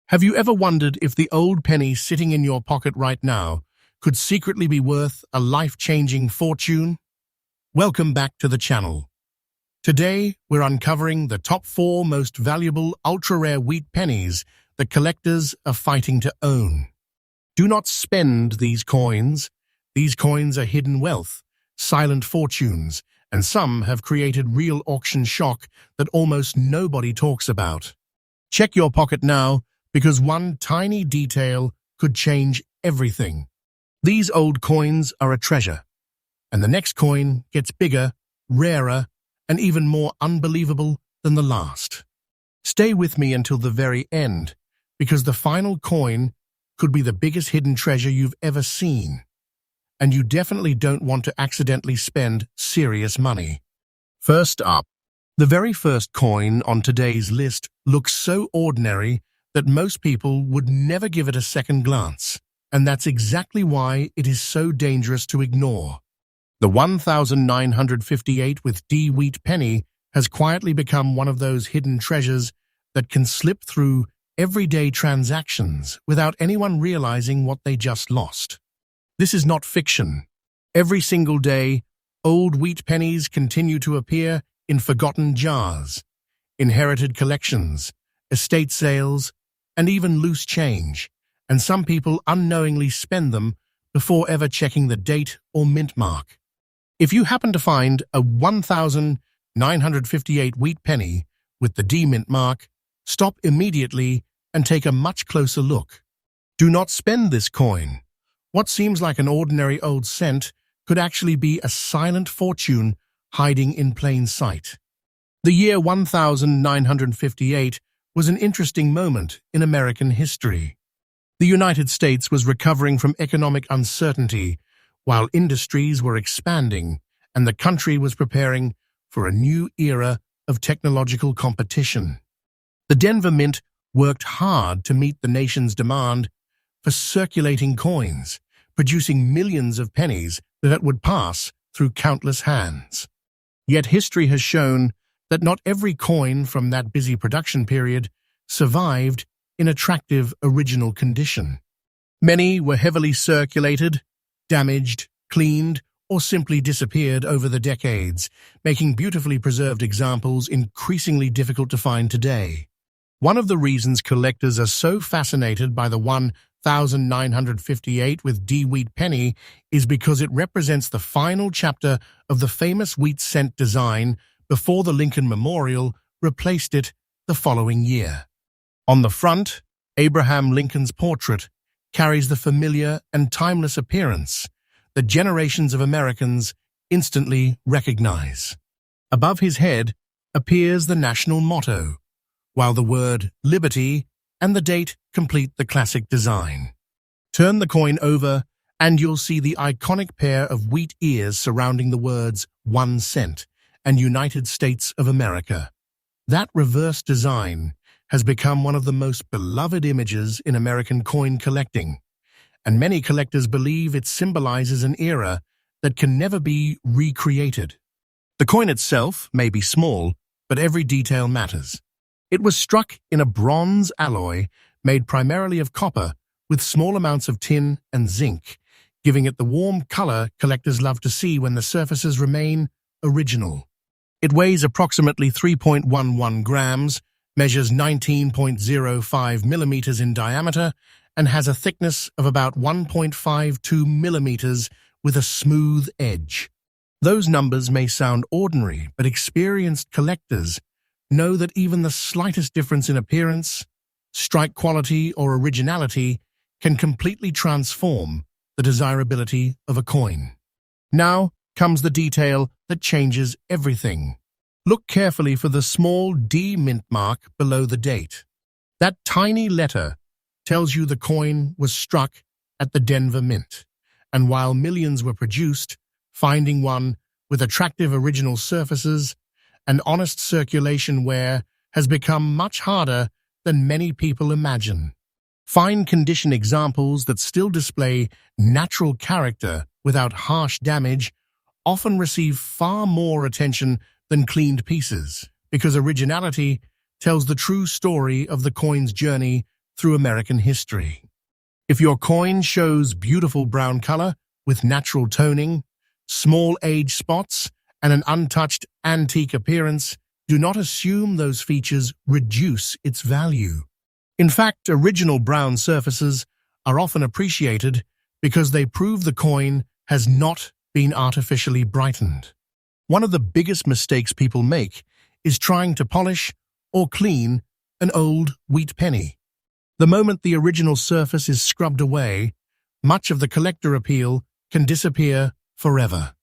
Have you ever wondered if the old penny sitting in your pocket right now could secretly be worth a life-changing fortune? Welcome back to the channel. Today, we're uncovering the top 4 most valuable ultra-rare wheat pennies that collectors are fighting to own. Do not spend these coins. These coins are hidden wealth, silent fortunes, and some have created real auction shock that almost nobody talks about. Check your pocket now, because one tiny detail could change everything. These old coins are a treasure, and the next coin gets bigger, rarer, and even more unbelievable than the last. Stay with me until the very end, because the final coin could be the biggest hidden treasure you've ever seen. And you definitely don't want to accidentally spend serious money. First up, the very first coin on today's list looks so ordinary that most people would never give it a second glance, and that's exactly why it is so dangerous to ignore. The 1958 with D wheat penny has quietly become one of those hidden treasures that can slip through everyday transactions without anyone realizing what they just lost. This is not fiction. Every single day, old wheat pennies continue to appear in forgotten jars, inherited collections, estate sales, and even loose change, and some people unknowingly spend them before ever checking the date or mint mark. If you happen to find a 1958 wheat penny with the D mint mark, stop immediately and take a much closer look. Do not spend this coin. What seems like an ordinary old cent could actually be a silent fortune hiding in plain sight. The year 1958 was an interesting moment in American history. The United States was recovering from economic uncertainty while industries were expanding, and the country was preparing for a new era of technological competition. The Denver Mint worked hard to meet the nation's demand for circulating coins, producing millions of pennies that would pass through countless hands. Yet history has shown that not every coin from that busy production period survived in attractive original condition. Many were heavily circulated, damaged, cleaned, or simply disappeared over the decades, making beautifully preserved examples increasingly difficult to find today. One of the reasons collectors are so fascinated by the 1958 with D wheat penny is because it represents the final chapter of the famous wheat cent design before the Lincoln Memorial replaced it the following year. On the front, Abraham Lincoln's portrait carries the familiar and timeless appearance that generations of Americans instantly recognize. Above his head appears the national motto, while the word Liberty and the date complete the classic design. Turn the coin over and you'll see the iconic pair of wheat ears surrounding the words 1 cent and United States of America. That reverse design has become one of the most beloved images in American coin collecting, and many collectors believe it symbolizes an era that can never be recreated. The coin itself may be small, but every detail matters. It was struck in a bronze alloy made primarily of copper with small amounts of tin and zinc, giving it the warm color collectors love to see when the surfaces remain original. It weighs approximately 3.11 grams, measures 19.05 millimeters in diameter, and has a thickness of about 1.52 millimeters with a smooth edge. Those numbers may sound ordinary, but experienced collectors know that even the slightest difference in appearance, strike quality, or originality can completely transform the desirability of a coin. Now comes the detail that changes everything. Look carefully for the small D mint mark below the date. That tiny letter tells you the coin was struck at the Denver Mint, and while millions were produced, finding one with attractive original surfaces and honest circulation wear has become much harder than many people imagine. Fine condition examples that still display natural character without harsh damage often receive far more attention than cleaned pieces, because originality tells the true story of the coin's journey through American history. If your coin shows beautiful brown color with natural toning, small age spots, and an untouched antique appearance, do not assume those features reduce its value. In fact, original brown surfaces are often appreciated because they prove the coin has not been artificially brightened. One of the biggest mistakes people make is trying to polish or clean an old wheat penny. The moment the original surface is scrubbed away, much of the collector appeal can disappear forever.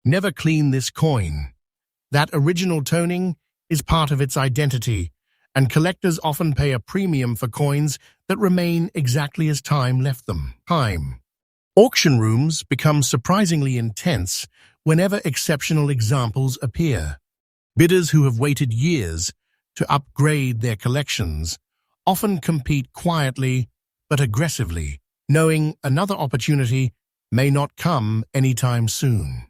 Never clean this coin. That original toning is part of its identity, and collectors often pay a premium for coins that remain exactly as time left them. Auction rooms become surprisingly intense whenever exceptional examples appear. Bidders who have waited years to upgrade their collections often compete quietly but aggressively, knowing another opportunity may not come anytime soon.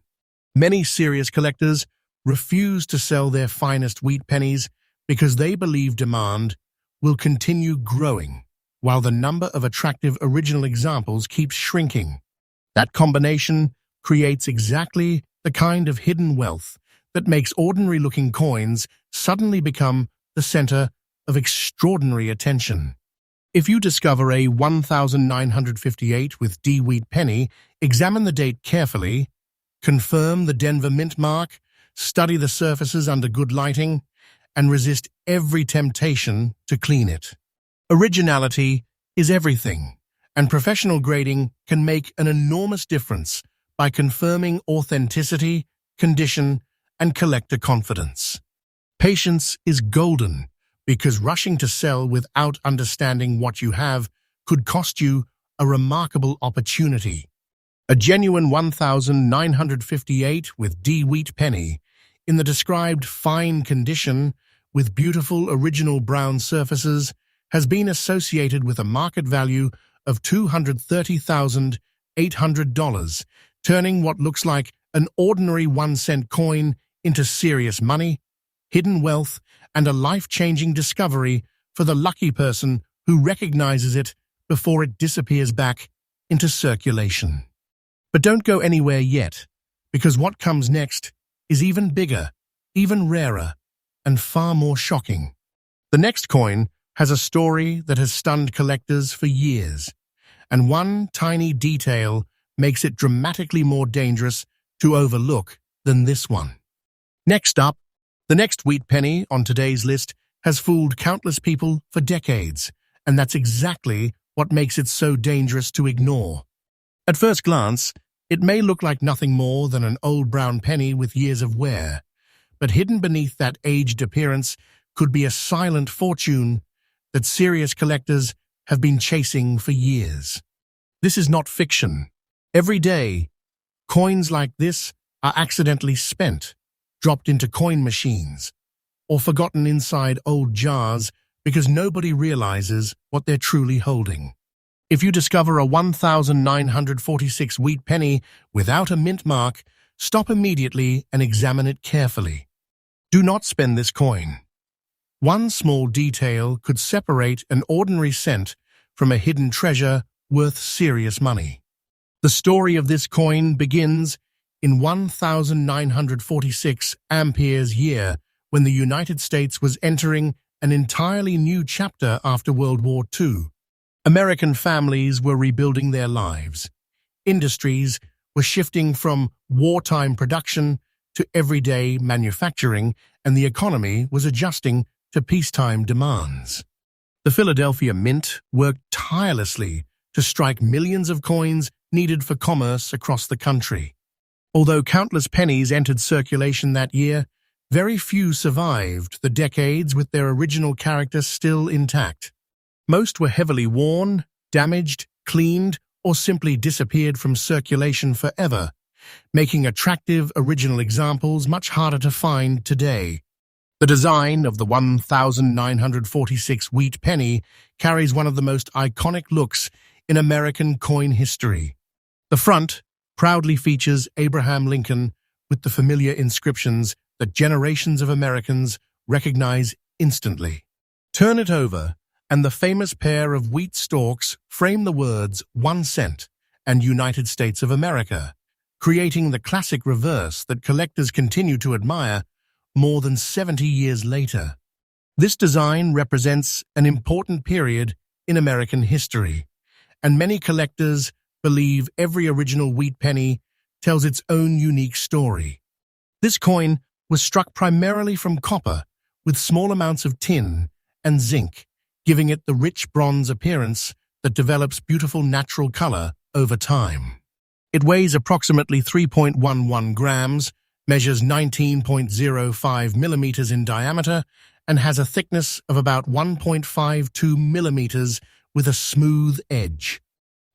Many serious collectors refuse to sell their finest wheat pennies because they believe demand will continue growing, while the number of attractive original examples keeps shrinking. That combination creates exactly the kind of hidden wealth that makes ordinary-looking coins suddenly become the center of extraordinary attention. If you discover a 1958 with D wheat penny, examine the date carefully, confirm the Denver mint mark, study the surfaces under good lighting, and resist every temptation to clean it. Originality is everything, and professional grading can make an enormous difference by confirming authenticity, condition, and collector confidence. Patience is golden, because rushing to sell without understanding what you have could cost you a remarkable opportunity. A genuine 1958 with D wheat penny, in the described fine condition with beautiful original brown surfaces, has been associated with a market value of $230,800, turning what looks like an ordinary 1-cent coin into serious money, hidden wealth, and a life-changing discovery for the lucky person who recognizes it before it disappears back into circulation. But don't go anywhere yet, because what comes next is even bigger, even rarer, and far more shocking. The next coin has a story that has stunned collectors for years, and one tiny detail makes it dramatically more dangerous to overlook than this one. Next up, the next wheat penny on today's list has fooled countless people for decades, and that's exactly what makes it so dangerous to ignore. At first glance, it may look like nothing more than an old brown penny with years of wear, but hidden beneath that aged appearance could be a silent fortune that serious collectors have been chasing for years. This is not fiction. Every day, coins like this are accidentally spent, dropped into coin machines, or forgotten inside old jars because nobody realizes what they're truly holding. If you discover a 1946 wheat penny without a mint mark, stop immediately and examine it carefully. Do not spend this coin. One small detail could separate an ordinary cent from a hidden treasure worth serious money. The story of this coin begins in 1946 Ampere's year, when the United States was entering an entirely new chapter after World War II. American families were rebuilding their lives. Industries were shifting from wartime production to everyday manufacturing, and the economy was adjusting to peacetime demands. The Philadelphia Mint worked tirelessly to strike millions of coins needed for commerce across the country. Although countless pennies entered circulation that year, very few survived the decades with their original character still intact. Most were heavily worn, damaged, cleaned, or simply disappeared from circulation forever, making attractive original examples much harder to find today. The design of the 1946 wheat penny carries one of the most iconic looks in American coin history. The front proudly features Abraham Lincoln with the familiar inscriptions that generations of Americans recognize instantly. Turn it over, and the famous pair of wheat stalks frame the words 1 cent and United States of America, creating the classic reverse that collectors continue to admire more than 70 years later. This design represents an important period in American history, and many collectors believe every original wheat penny tells its own unique story. This coin was struck primarily from copper, with small amounts of tin and zinc, giving it the rich bronze appearance that develops beautiful natural color over time. It weighs approximately 3.11 grams, measures 19.05 millimeters in diameter, and has a thickness of about 1.52 millimeters with a smooth edge.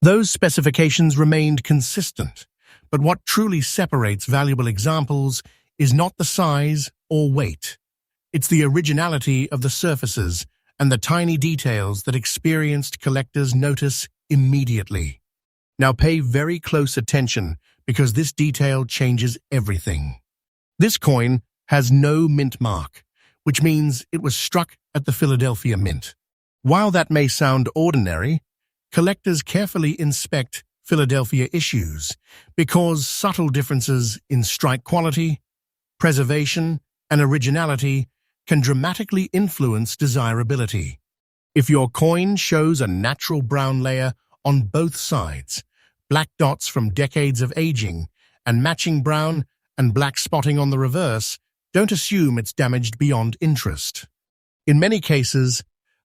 Those specifications remained consistent, but what truly separates valuable examples is not the size or weight. It's the originality of the surfaces and the tiny details that experienced collectors notice immediately. Now pay very close attention, because this detail changes everything. This coin has no mint mark, which means it was struck at the Philadelphia Mint. While that may sound ordinary, collectors carefully inspect Philadelphia issues because subtle differences in strike quality, preservation, and originality can dramatically influence desirability. If your coin shows a natural brown layer on both sides, black dots from decades of aging, and matching brown and black spotting on the reverse, don't assume it's damaged beyond interest. In many cases,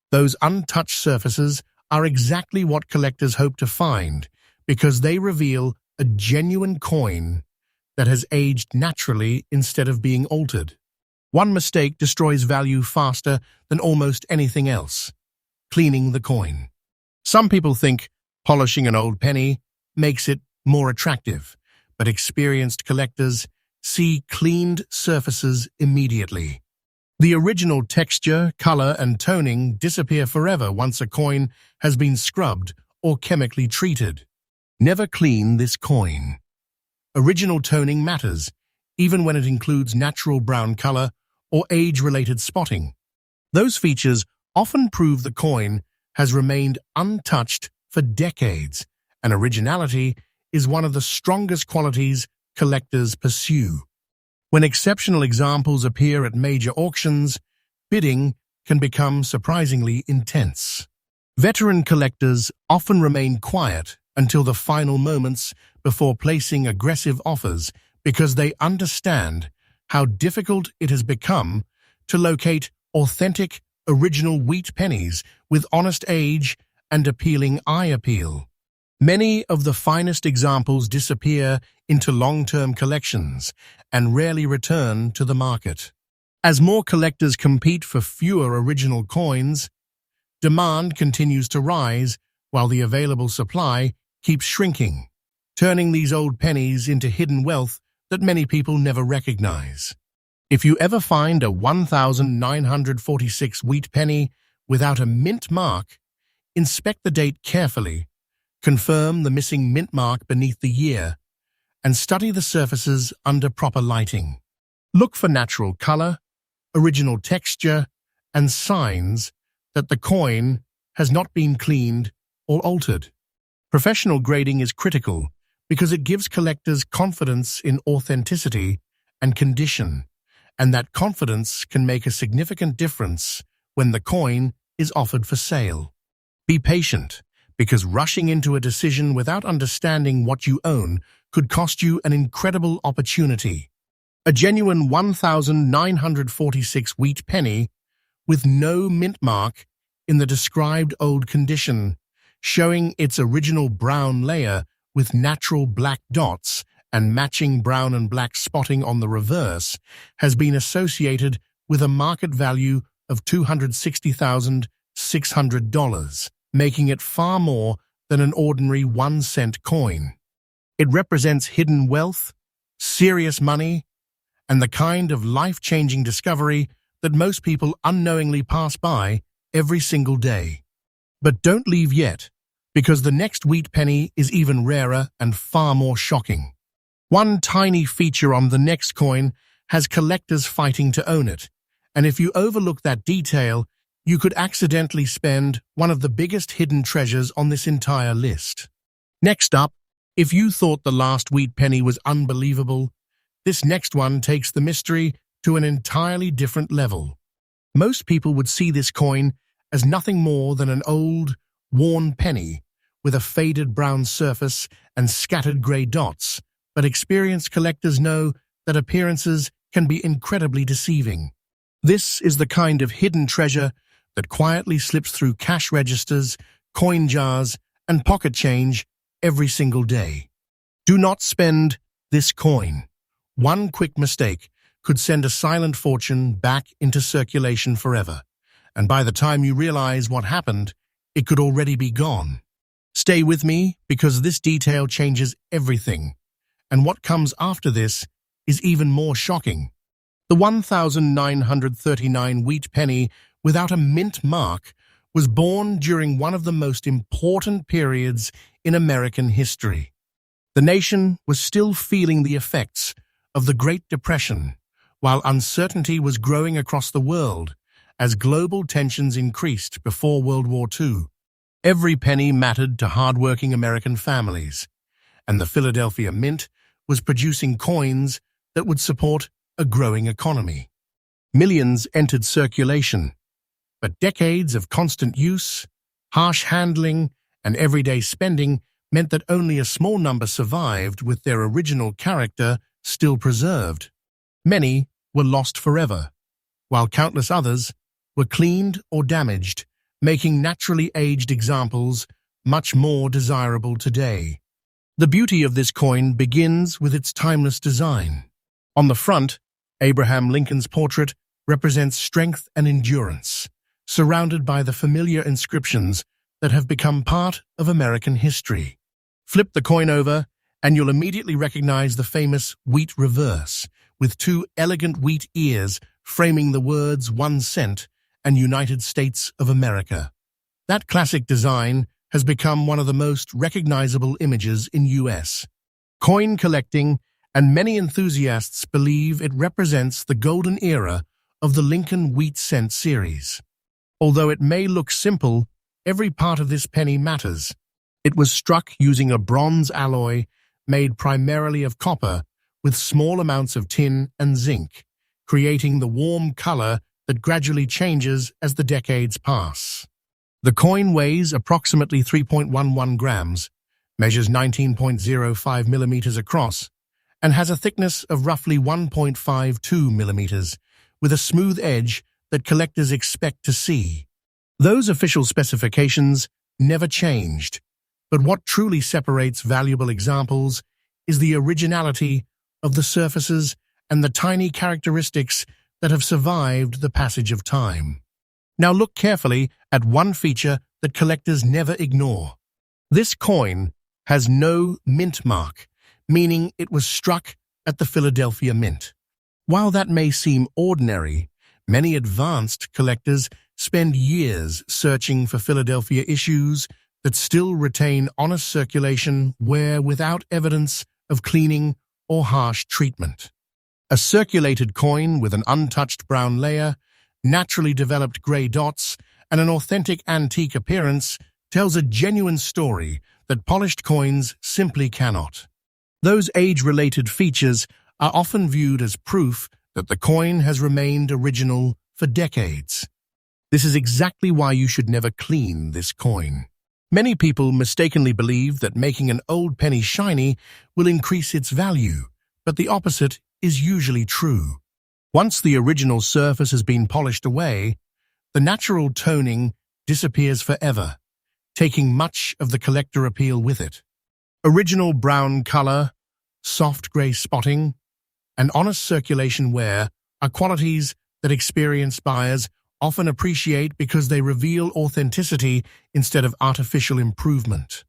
those untouched surfaces are exactly what collectors hope to find, because they reveal a genuine coin that has aged naturally instead of being altered. One mistake destroys value faster than almost anything else: cleaning the coin. Some people think polishing an old penny makes it more attractive, but experienced collectors see cleaned surfaces immediately. The original texture, color, and toning disappear forever once a coin has been scrubbed or chemically treated. Never clean this coin. Original toning matters, even when it includes natural brown color or age-related spotting. Those features often prove the coin has remained untouched for decades, and originality is one of the strongest qualities collectors pursue. When exceptional examples appear at major auctions, bidding can become surprisingly intense. Veteran collectors often remain quiet until the final moments before placing aggressive offers, because they understand how difficult it has become to locate authentic, original wheat pennies with honest age and appealing eye appeal. Many of the finest examples disappear into long-term collections and rarely return to the market. As more collectors compete for fewer original coins, demand continues to rise while the available supply keeps shrinking, turning these old pennies into hidden wealth that many people never recognize. If you ever find a 1946 wheat penny without a mint mark, inspect the date carefully, confirm the missing mint mark beneath the year, and study the surfaces under proper lighting. Look for natural color, original texture, and signs that the coin has not been cleaned or altered. Professional grading is critical because it gives collectors confidence in authenticity and condition, and that confidence can make a significant difference when the coin is offered for sale. Be patient, because rushing into a decision without understanding what you own could cost you an incredible opportunity. A genuine 1946 wheat penny with no mint mark in the described old condition, showing its original brown layer with natural black dots and matching brown and black spotting on the reverse, has been associated with a market value of $260,600, making it far more than an ordinary 1-cent coin. It represents hidden wealth, serious money, and the kind of life-changing discovery that most people unknowingly pass by every single day. But don't leave yet, because the next wheat penny is even rarer and far more shocking. One tiny feature on the next coin has collectors fighting to own it, and if you overlook that detail, you could accidentally spend one of the biggest hidden treasures on this entire list. Next up, if you thought the last wheat penny was unbelievable, this next one takes the mystery to an entirely different level. Most people would see this coin as nothing more than an old, worn penny with a faded brown surface and scattered grey dots, but experienced collectors know that appearances can be incredibly deceiving. This is the kind of hidden treasure that quietly slips through cash registers, coin jars, and pocket change every single day. Do not spend this coin. One quick mistake could send a silent fortune back into circulation forever, and by the time you realize what happened, it could already be gone. Stay with me because this detail changes everything, and what comes after this is even more shocking. The 1939 wheat penny without a mint mark was born during one of the most important periods in American history. The nation was still feeling the effects of the Great Depression, while uncertainty was growing across the world as global tensions increased before World War II. Every penny mattered to hard-working American families, and the Philadelphia Mint was producing coins that would support a growing economy. Millions entered circulation, but decades of constant use, harsh handling, and everyday spending meant that only a small number survived with their original character still preserved. Many were lost forever, while countless others were cleaned or damaged, making naturally aged examples much more desirable today. The beauty of this coin begins with its timeless design. On the front, Abraham Lincoln's portrait represents strength and endurance, surrounded by the familiar inscriptions that have become part of American history. Flip the coin over, and you'll immediately recognize the famous wheat reverse, with two elegant wheat ears framing the words 1 cent and United States of America. That classic design has become one of the most recognizable images in U.S. coin collecting, and many enthusiasts believe it represents the golden era of the Lincoln wheat cent series. Although it may look simple, every part of this penny matters. It was struck using a bronze alloy made primarily of copper with small amounts of tin and zinc, creating the warm color that gradually changes as the decades pass. The coin weighs approximately 3.11 grams, measures 19.05 millimeters across, and has a thickness of roughly 1.52 millimeters, with a smooth edge that collectors expect to see. Those official specifications never changed, but what truly separates valuable examples is the originality of the surfaces and the tiny characteristics that have survived the passage of time. Now look carefully at one feature that collectors never ignore. This coin has no mint mark, meaning it was struck at the Philadelphia Mint. While that may seem ordinary, many advanced collectors spend years searching for Philadelphia issues that still retain honest circulation where without evidence of cleaning or harsh treatment. A circulated coin with an untouched brown layer, naturally developed grey dots, and an authentic antique appearance tells a genuine story that polished coins simply cannot. Those age-related features are often viewed as proof that the coin has remained original for decades. This is exactly why you should never clean this coin. Many people mistakenly believe that making an old penny shiny will increase its value, but the opposite is usually true. Once the original surface has been polished away, the natural toning disappears forever, taking much of the collector appeal with it. Original brown color, soft gray spotting, and honest circulation wear are qualities that experienced buyers often appreciate because they reveal authenticity instead of artificial improvement.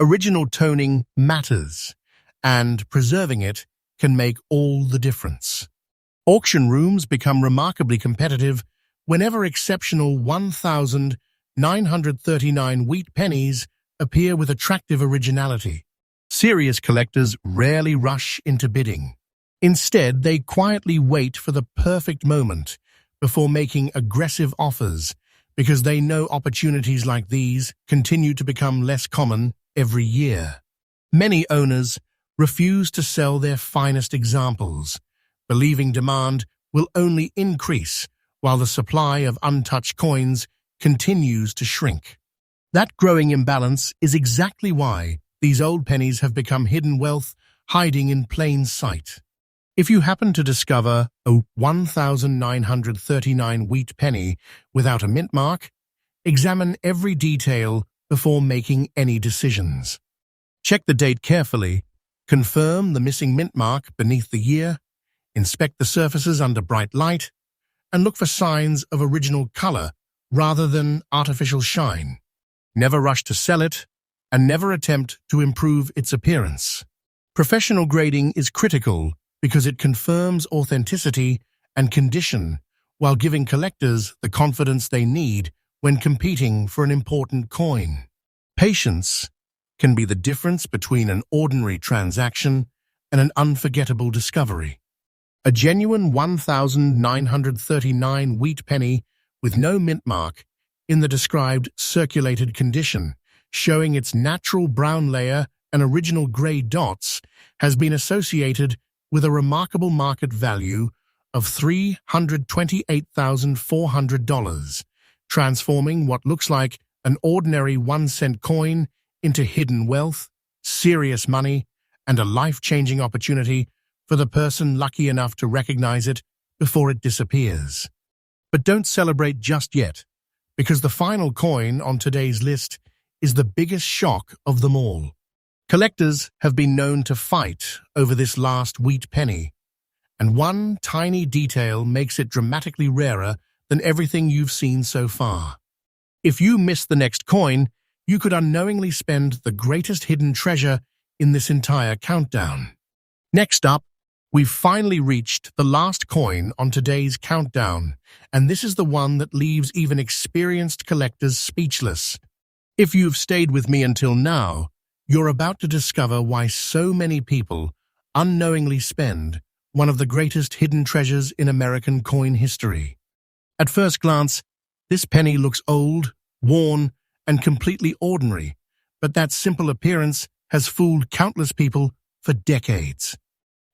Original toning matters, and preserving it can make all the difference. Auction rooms become remarkably competitive whenever exceptional 1,939 wheat pennies appear with attractive originality. Serious collectors rarely rush into bidding. Instead, they quietly wait for the perfect moment before making aggressive offers, because they know opportunities like these continue to become less common every year. Many owners refuse to sell their finest examples, believing demand will only increase while the supply of untouched coins continues to shrink. That growing imbalance is exactly why these old pennies have become hidden wealth hiding in plain sight. If you happen to discover a 1939 wheat penny without a mint mark, examine every detail before making any decisions. Check the date carefully, confirm the missing mint mark beneath the year, inspect the surfaces under bright light, and look for signs of original color rather than artificial shine. Never rush to sell it, and never attempt to improve its appearance. Professional grading is critical because it confirms authenticity and condition while giving collectors the confidence they need when competing for an important coin. Patience can be the difference between an ordinary transaction and an unforgettable discovery. A genuine 1939 wheat penny with no mint mark in the described circulated condition, showing its natural brown layer and original grey dots, has been associated with a remarkable market value of $328,400, transforming what looks like an ordinary 1-cent coin into hidden wealth, serious money, and a life-changing opportunity for the person lucky enough to recognize it before it disappears. But don't celebrate just yet, because the final coin on today's list is the biggest shock of them all. Collectors have been known to fight over this last wheat penny, and one tiny detail makes it dramatically rarer than everything you've seen so far. If you miss the next coin, you could unknowingly spend the greatest hidden treasure in this entire countdown. Next up, we've finally reached the last coin on today's countdown, and this is the one that leaves even experienced collectors speechless. If you've stayed with me until now, you're about to discover why so many people unknowingly spend one of the greatest hidden treasures in American coin history. At first glance, this penny looks old, worn, and completely ordinary, but that simple appearance has fooled countless people for decades.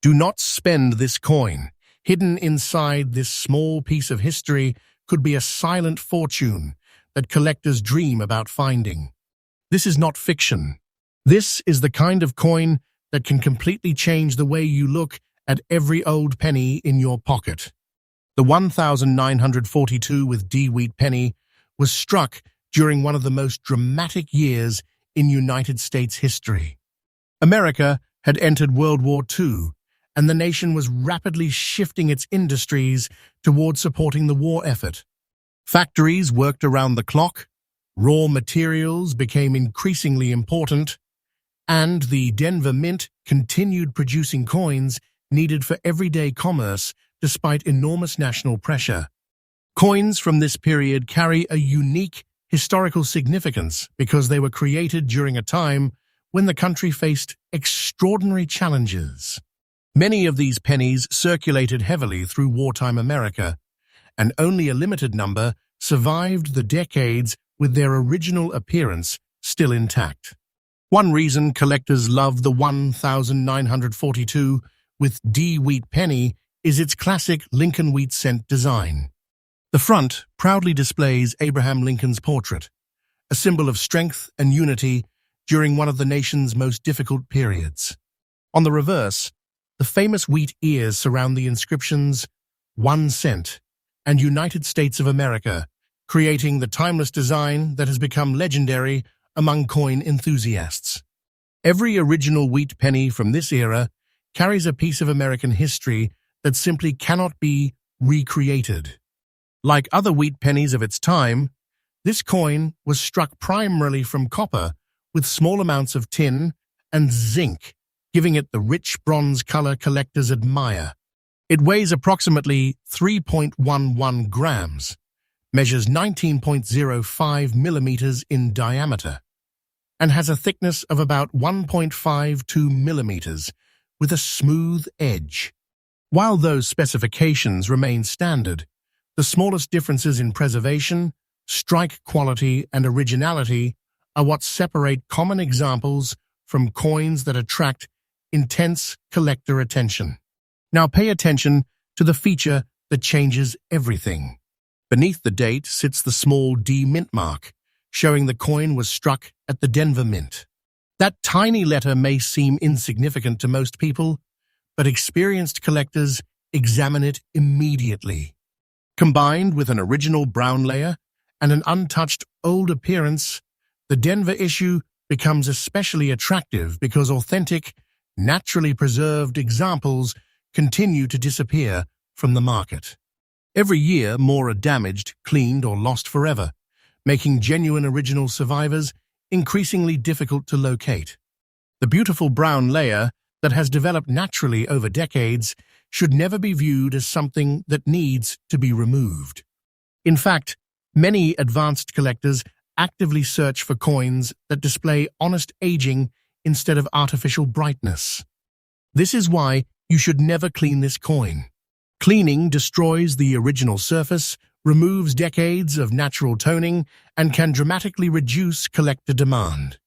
Do not spend this coin. Hidden inside this small piece of history could be a silent fortune that collectors dream about finding. This is not fiction. This is the kind of coin that can completely change the way you look at every old penny in your pocket. The 1942 with D wheat penny was struck during one of the most dramatic years in United States history. America had entered World War II, and the nation was rapidly shifting its industries toward supporting the war effort. Factories worked around the clock, raw materials became increasingly important, and the Denver Mint continued producing coins needed for everyday commerce despite enormous national pressure. Coins from this period carry a unique historical significance because they were created during a time when the country faced extraordinary challenges. Many of these pennies circulated heavily through wartime America, and only a limited number survived the decades with their original appearance still intact. One reason collectors love the 1942 with D wheat penny is its classic Lincoln wheat cent design. The front proudly displays Abraham Lincoln's portrait, a symbol of strength and unity during one of the nation's most difficult periods. On the reverse, the famous wheat ears surround the inscriptions 1 cent and United States of America, creating the timeless design that has become legendary among coin enthusiasts. Every original wheat penny from this era carries a piece of American history that simply cannot be recreated. Like other wheat pennies of its time, this coin was struck primarily from copper with small amounts of tin and zinc, giving it the rich bronze color collectors admire. It weighs approximately 3.11 grams, measures 19.05 millimeters in diameter, and has a thickness of about 1.52 millimeters with a smooth edge. While those specifications remain standard, the smallest differences in preservation, strike quality, and originality are what separate common examples from coins that attract intense collector attention. Now pay attention to the feature that changes everything. Beneath the date sits the small D mint mark, showing the coin was struck at the Denver Mint. That tiny letter may seem insignificant to most people, but experienced collectors examine it immediately. Combined with an original brown layer and an untouched old appearance, the Denver issue becomes especially attractive because authentic, naturally preserved examples continue to disappear from the market. Every year, more are damaged, cleaned, or lost forever, making genuine original survivors increasingly difficult to locate. The beautiful brown layer that has developed naturally over decades should never be viewed as something that needs to be removed. In fact, many advanced collectors actively search for coins that display honest aging instead of artificial brightness. This is why you should never clean this coin. Cleaning destroys the original surface, removes decades of natural toning, and can dramatically reduce collector demand.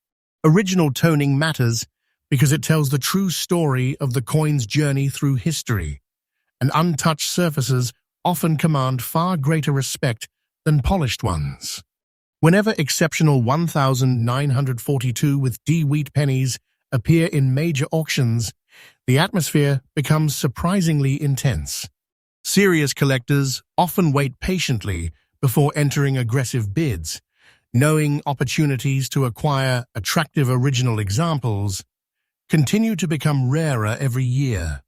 Original toning matters because it tells the true story of the coin's journey through history, and untouched surfaces often command far greater respect than polished ones. Whenever exceptional 1942 with D wheat pennies appear in major auctions, the atmosphere becomes surprisingly intense. Serious collectors often wait patiently before entering aggressive bids, knowing opportunities to acquire attractive original examples continue to become rarer every year.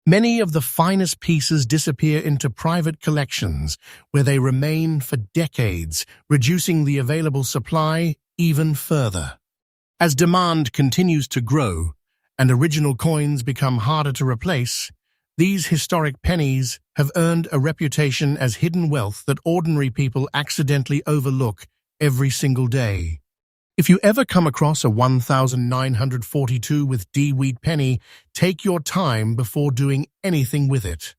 Many of the finest pieces disappear into private collections, where they remain for decades, reducing the available supply even further. As demand continues to grow and original coins become harder to replace, these historic pennies have earned a reputation as hidden wealth that ordinary people accidentally overlook every single day. If you ever come across a 1942 with D wheat penny, take your time before doing anything with it.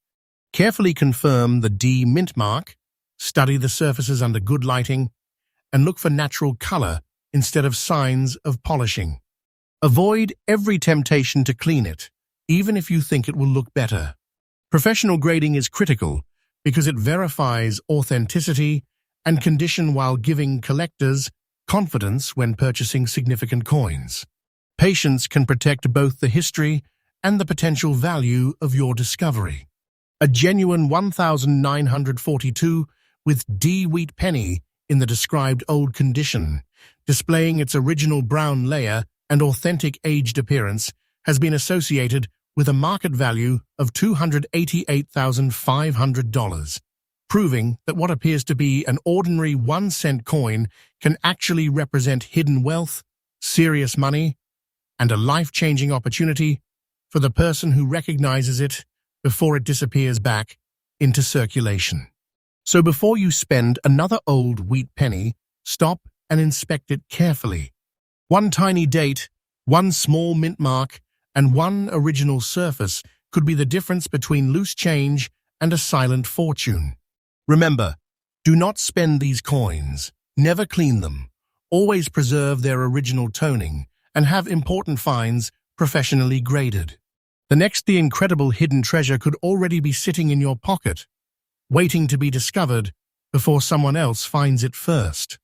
Carefully confirm the D mint mark, study the surfaces under good lighting, and look for natural color instead of signs of polishing. Avoid every temptation to clean it, even if you think it will look better. Professional grading is critical because it verifies authenticity and condition while giving collectors confidence when purchasing significant coins. Patience can protect both the history and the potential value of your discovery. A genuine 1942 with D wheat penny in the described old condition, displaying its original brown layer and authentic aged appearance, has been associated with a market value of $288,500. Proving that what appears to be an ordinary 1-cent coin can actually represent hidden wealth, serious money, and a life-changing opportunity for the person who recognizes it before it disappears back into circulation. So before you spend another old wheat penny, stop and inspect it carefully. One tiny date, one small mint mark, and one original surface could be the difference between loose change and a silent fortune. Remember, do not spend these coins, never clean them, always preserve their original toning, and have important finds professionally graded. The incredible hidden treasure could already be sitting in your pocket, waiting to be discovered before someone else finds it first.